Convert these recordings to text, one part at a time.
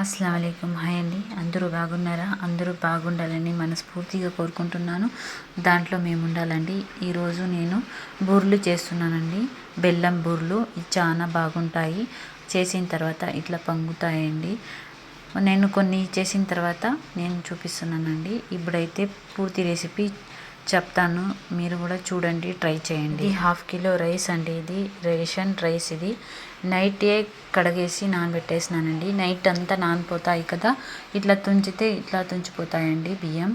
అస్సలాము అలైకుం. హాయ్ అండి, అందరూ బాగున్నారా? అందరూ బాగుండాలని మనస్ఫూర్తిగా కోరుకుంటున్నాను. దాంట్లో మేము ఉండాలండి. ఈరోజు నేను బూర్లు చేస్తున్నానండి. బెల్లం బూర్లు చాలా బాగుంటాయి. చేసిన తర్వాత ఇట్లా పొంగుతాయండి. నేను కొన్ని చేసిన తర్వాత నేను చూపిస్తున్నానండి. ఇప్పుడైతే పూర్తి రెసిపీ చెప్తాను, మీరు కూడా చూడండి, ట్రై చేయండి. 1/2 కిలో రైస్ అండి, ఇది రేషన్ రైస్. ఇది నైటే కడిగేసి నానబెట్టేసినానండి. నైట్ అంతా నానిపోతాయి కదా, ఇట్లా తుంచితే ఇట్లా తుంచిపోతాయండి బియ్యం.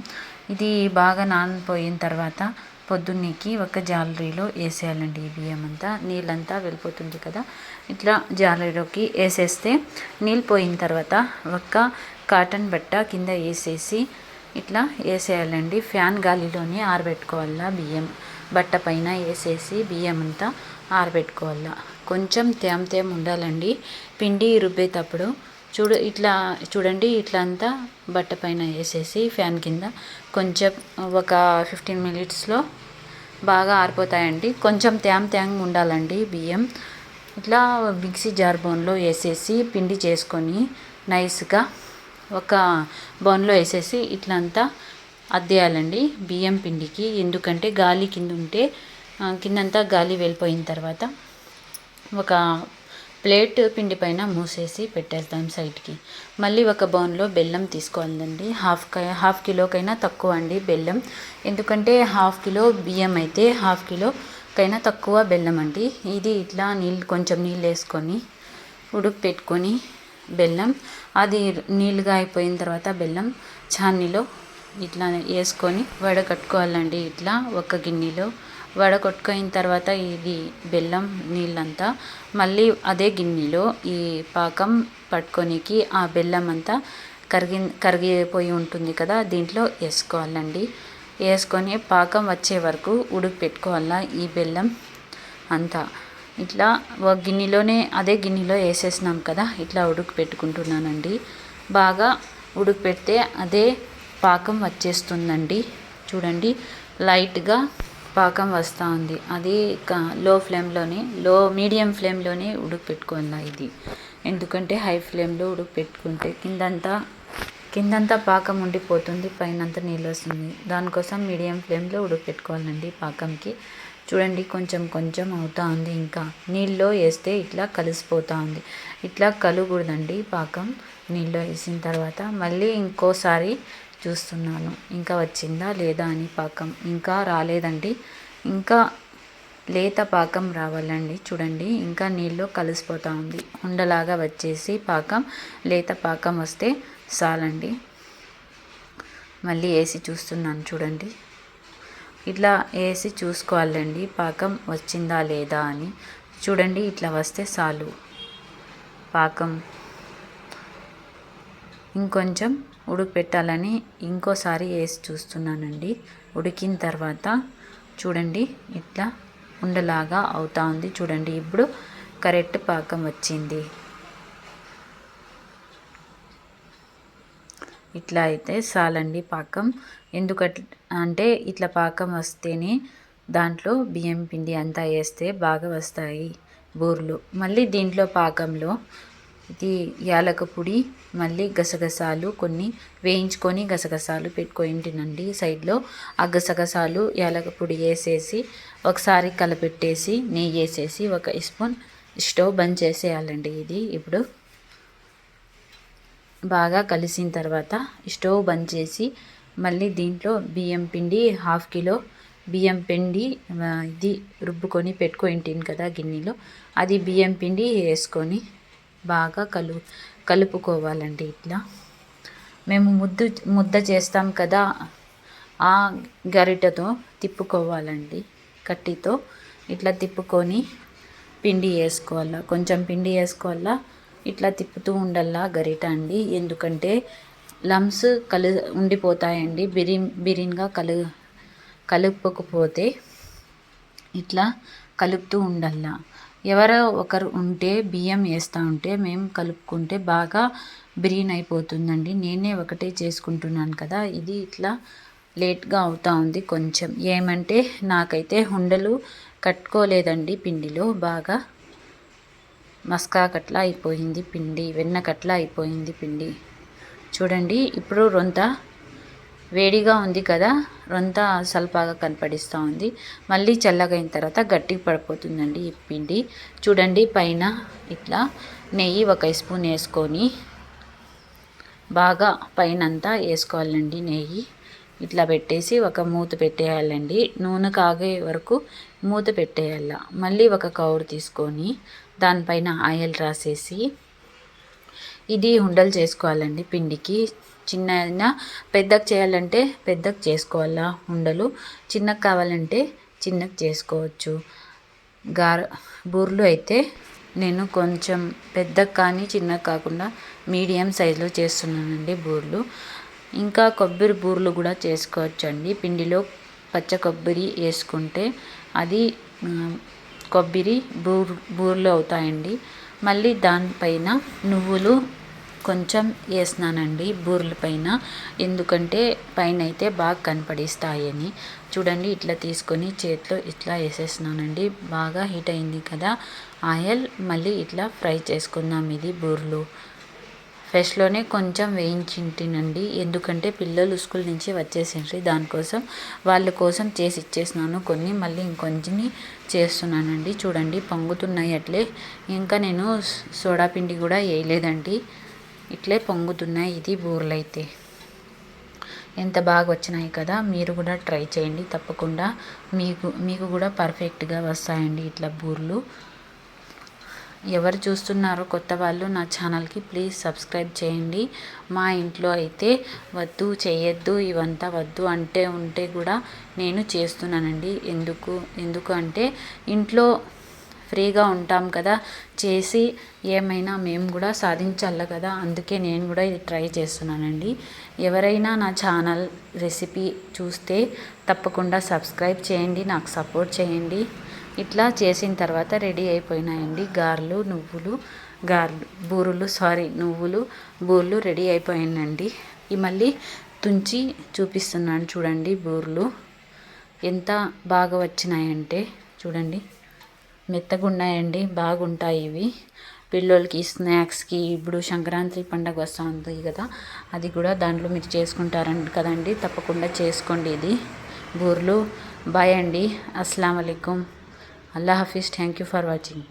ఇది బాగా నానిపోయిన తర్వాత పొద్దున్నకి ఒక జాలరీలో వేసేయాలండి. ఈ బియ్యం అంతా నీళ్ళంతా వెళ్ళిపోతుంది కదా, ఇట్లా జాలరీలోకి వేసేస్తే నీళ్ళు పోయిన తర్వాత ఒక కాటన్ బట్ట కింద వేసేసి ఇట్లా వేసేయాలండి. ఫ్యాన్ గాలిలోనే ఆరబెట్టుకోవాలా. బియ్యం బట్ట పైన వేసేసి బియ్యం అంతా ఆరబెట్టుకోవాలా. కొంచెం తేమ ఉండాలండి పిండి రుబ్బేటప్పుడు. ఇట్లా చూడండి, ఇట్లా అంతా బట్ట పైన వేసేసి ఫ్యాన్ కింద కొంచెం ఒక 15 మినిట్స్లో బాగా ఆరిపోతాయండి. కొంచెం తేమ ఉండాలండి బియ్యం. ఇట్లా మిక్సీ జార్ బౌన్లో వేసేసి పిండి చేసుకొని నైస్గా ఒక బౌన్లో వేసేసి ఇట్లా అంతా అద్దేయాలండి బియ్యం పిండికి. ఎందుకంటే గాలి కింద ఉంటే కిందంతా గాలి వెళ్ళిపోయిన తర్వాత ఒక ప్లేట్ పిండి పైన మూసేసి పెట్టేద్దాం సైడ్కి. మళ్ళీ ఒక బౌన్లో బెల్లం తీసుకోవాలండి. హాఫ్ కిలోకైనా తక్కువ అండి బెల్లం. ఎందుకంటే 1/2 కిలో బియ్యం అయితే 1/2 కిలోకైనా తక్కువ బెల్లం అండి. ఇది ఇట్లా కొంచెం నీళ్ళు వేసుకొని ఉడుకు పెట్టుకొని బెల్లం అది నీళ్ళుగా అయిపోయిన తర్వాత బెల్లం చాన్నీలో ఇట్లా వేసుకొని వడకట్టుకోవాలండి. ఇట్లా ఒక గిన్నెలో వడకట్టుకున్న తర్వాత ఇది బెల్లం నీళ్ళంతా మళ్ళీ అదే గిన్నెలో ఈ పాకం పట్టుకోనికి ఆ బెల్లం అంతా కరిగిపోయి ఉంటుంది కదా, దీంట్లో వేసుకోవాలండి. వేసుకొని పాకం వచ్చే వరకు ఉడుకు పెట్టుకోవాలా ఈ బెల్లం అంతా. ఇట్లా ఒక గిన్నెలోనే అదే గిన్నెలో వేసేసినాం కదా, ఇట్లా ఉడుకు పెట్టుకుంటున్నానండి. బాగా ఉడుకు పెడితే అదే పాకం వచ్చేస్తుందండి. చూడండి, లైట్గా పాకం వస్తూ ఉంది. అది మీడియం ఫ్లేమ్లోనే ఉడుకు పెట్టుకోవాలి ఇది. ఎందుకంటే హై ఫ్లేమ్లో ఉడుకు పెట్టుకుంటే కిందంతా పాకం ఉండిపోతుంది, పైనంతా నీళ్ళు వస్తుంది. దానికోసం మీడియం ఫ్లేమ్లో ఉడుకు పెట్టుకోవాలండి పాకంకి. చూడండి, కొంచెం అవుతా ఉంది. ఇంకా నీళ్ళలో వేస్తే ఇట్లా కలిసిపోతూ ఉంది. ఇట్లా కలగకూడదండి పాకం. నీళ్ళలో వేసిన తర్వాత మళ్ళీ ఇంకోసారి చూస్తున్నాను ఇంకా వచ్చిందా లేదా అని. పాకం ఇంకా రాలేదండి, ఇంకా లేత పాకం రావాలండి. చూడండి, ఇంకా నీళ్ళు కలిసిపోతూ ఉంది. ఉండలాగా వచ్చేసి పాకం, లేత పాకం వస్తే చాలండి. మళ్ళీ వేసి చూస్తున్నాను, చూడండి. ఇట్లా వేసి చూసుకోవాలండి పాకం వచ్చిందా లేదా అని. చూడండి, ఇట్లా వస్తే చాలు పాకం. ఇంకొంచెం ఉడుకు పెట్టాలని ఇంకోసారి వేసి చూస్తున్నానండి. ఉడికిన తర్వాత చూడండి, ఇట్లా ఉండలాగా అవుతా ఉంది. చూడండి, ఇప్పుడు కరెక్ట్ పాకం వచ్చింది. ఇట్లా అయితే చాలండి పాకం. ఎందుకంటే ఇట్లా పాకం వస్తేనే దాంట్లో బియ్యం పిండి అంతా వేస్తే బాగా వస్తాయి బూర్లు. మళ్ళీ దీంట్లో పాకంలో ఇది యాలక పొడి, మళ్ళీ గసగసాలు కొన్ని వేయించుకొని గసగసాలు పెట్టుకుంటున్నానండి సైడ్లో. ఆ గసగసాలు యాలక పొడి వేసేసి ఒకసారి కలపెట్టేసి నెయ్యి వేసేసి 1 స్పూన్ స్టవ్ బంద్ చేసేయాలండి. ఇది ఇప్పుడు బాగా కలిసిన తర్వాత స్టవ్ బంద్ చేసి మళ్ళీ దీంట్లో బియ్యం పిండి 1/2 కిలో బియ్యం పిండి ఇది రుబ్బుకొని పెట్టుకుంటాను కదా గిన్నెలో, అది బియ్యం పిండి వేసుకొని బాగా కలుపుకోవాలండి. ఇట్లా మేము ముద్ద చేస్తాం కదా, ఆ గరిటెతో తిప్పుకోవాలండి. కట్టితో ఇట్లా తిప్పుకొని పిండి వేసుకోవాలా. కొంచెం పిండి వేసుకోవాలా. ఇట్లా తిప్పుతూ ఉండాలా గరిట అండి. ఎందుకంటే లమ్స్ ఉండిపోతాయండి. బిరిన్గా కలుపుకపోతే ఇట్లా కలుపుతూ ఉండాలా. ఎవరో ఒకరు ఉంటే బియ్యం వేస్తూ ఉంటే మేము కలుపుకుంటే బాగా బిర్యానీ అయిపోతుందండి. నేనే ఒకటే చేసుకుంటున్నాను కదా, ఇది ఇట్లా లేట్గా అవుతూ ఉంది కొంచెం. ఏమంటే నాకైతే ఉండలు కట్టుకోలేదండి పిండిలో బాగా. మస్కాకట్లా అయిపోయింది పిండి, వెన్నకట్లా అయిపోయింది పిండి. చూడండి ఇప్పుడు రొంత వేడిగా ఉంది కదా, రొంత సల్పాగా కనపడిస్తూ ఉంది. మళ్ళీ చల్లగైన తర్వాత గట్టిగా పడిపోతుందండి ఈ పిండి. చూడండి పైన ఇట్లా నెయ్యి 1 స్పూన్ వేసుకొని బాగా పైనంతా వేసుకోవాలండి నెయ్యి. ఇట్లా పెట్టేసి ఒక మూత పెట్టేయాలండి. నూనె కాగే వరకు మూత పెట్టేయాల. మళ్ళీ ఒక కవర్ తీసుకొని దానిపైన ఆయిల్ రాసేసి ఇది ఉండలు చేసుకోవాలండి పిండికి. చిన్న పెద్దగా చేయాలంటే పెద్దగా చేసుకోవాలా ఉండలు, చిన్నగా కావాలంటే చిన్నగా చేసుకోవచ్చు. బూరెలు అయితే నేను కొంచెం పెద్దగా కానీ చిన్నగా కాకుండా మీడియం సైజులో చేస్తున్నానండి బూరెలు. ఇంకా కొబ్బరి బూరెలు కూడా చేసుకోవచ్చండి. పిండిలో పచ్చ కొబ్బరి వేసుకుంటే అది కొబ్బరి బూరెలు అవుతాయండి. మళ్ళీ దానిపైన నువ్వులు కొంచెం వేసినానండి బూరెల పైన, ఎందుకంటే పైన అయితే బాగా కనపడిస్తాయని. చూడండి ఇట్లా తీసుకొని చేతిలో ఇట్లా వేసేసినానండి. బాగా హీట్ అయింది కదా ఆయిల్, మళ్ళీ ఇట్లా ఫ్రై చేసుకుందాం ఇది బూరెలు. ఫస్ట్లోనే కొంచెం వేయించింటినండి, ఎందుకంటే పిల్లలు స్కూల్ నుంచి వచ్చేసిండ్రి, దానికోసం వాళ్ళ కోసం చేసి ఇచ్చేసినాను కొన్ని, మళ్ళీ ఇంకొంచెం చేస్తున్నానండి. చూడండి పొంగుతున్నాయి అట్లే. ఇంకా నేను సోడా పిండి కూడా వేయలేదండి, ఇట్లే పొంగుతున్నాయి ఇది బూరెలు అయితే. ఎంత బాగా వచ్చినాయి కదా, మీరు కూడా ట్రై చేయండి తప్పకుండా. మీకు కూడా పర్ఫెక్ట్గా వస్తాయండి ఇట్లా బూరెలు. ఎవరు చూస్తున్నారో కొత్త వాళ్ళు నా ఛానల్కి ప్లీజ్ సబ్స్క్రైబ్ చేయండి. మా ఇంట్లో అయితే వద్దు చేయొద్దు ఇవంతా వద్దు అంటే ఉంటే కూడా నేను చేస్తున్నానండి. ఎందుకు అంటే ఇంట్లో ఫ్రీగా ఉంటాం కదా, చేసి ఏమైనా మేము కూడా సాధించాలి కదా, అందుకే నేను కూడా ఇది ట్రై చేస్తున్నానండి. ఎవరైనా నా ఛానల్ రెసిపీ చూస్తే తప్పకుండా సబ్స్క్రైబ్ చేయండి, నాకు సపోర్ట్ చేయండి. ఇట్లా చేసిన తర్వాత రెడీ అయిపోయినాయండి నువ్వులు బూరెలు రెడీ అయిపోయానండి. ఈ మళ్ళీ తుంచి చూపిస్తున్నాను చూడండి. బూరెలు ఎంత బాగా వచ్చినాయంటే చూడండి, మెత్తగా ఉన్నాయండి, బాగుంటాయి ఇవి. పిల్లలకి స్నాక్స్కి ఇప్పుడు సంక్రాంతి పండగ వస్తూ ఉంది కదా, అది కూడా దాంట్లో మీరు చేసుకుంటారండి కదండి, తప్పకుండా చేసుకోండి ఇది బూరెలు. బాయ్ అండి, అస్సలాము అలైకుం, అల్లా హాఫీజ్, థ్యాంక్ యూ ఫర్ వాచింగ్.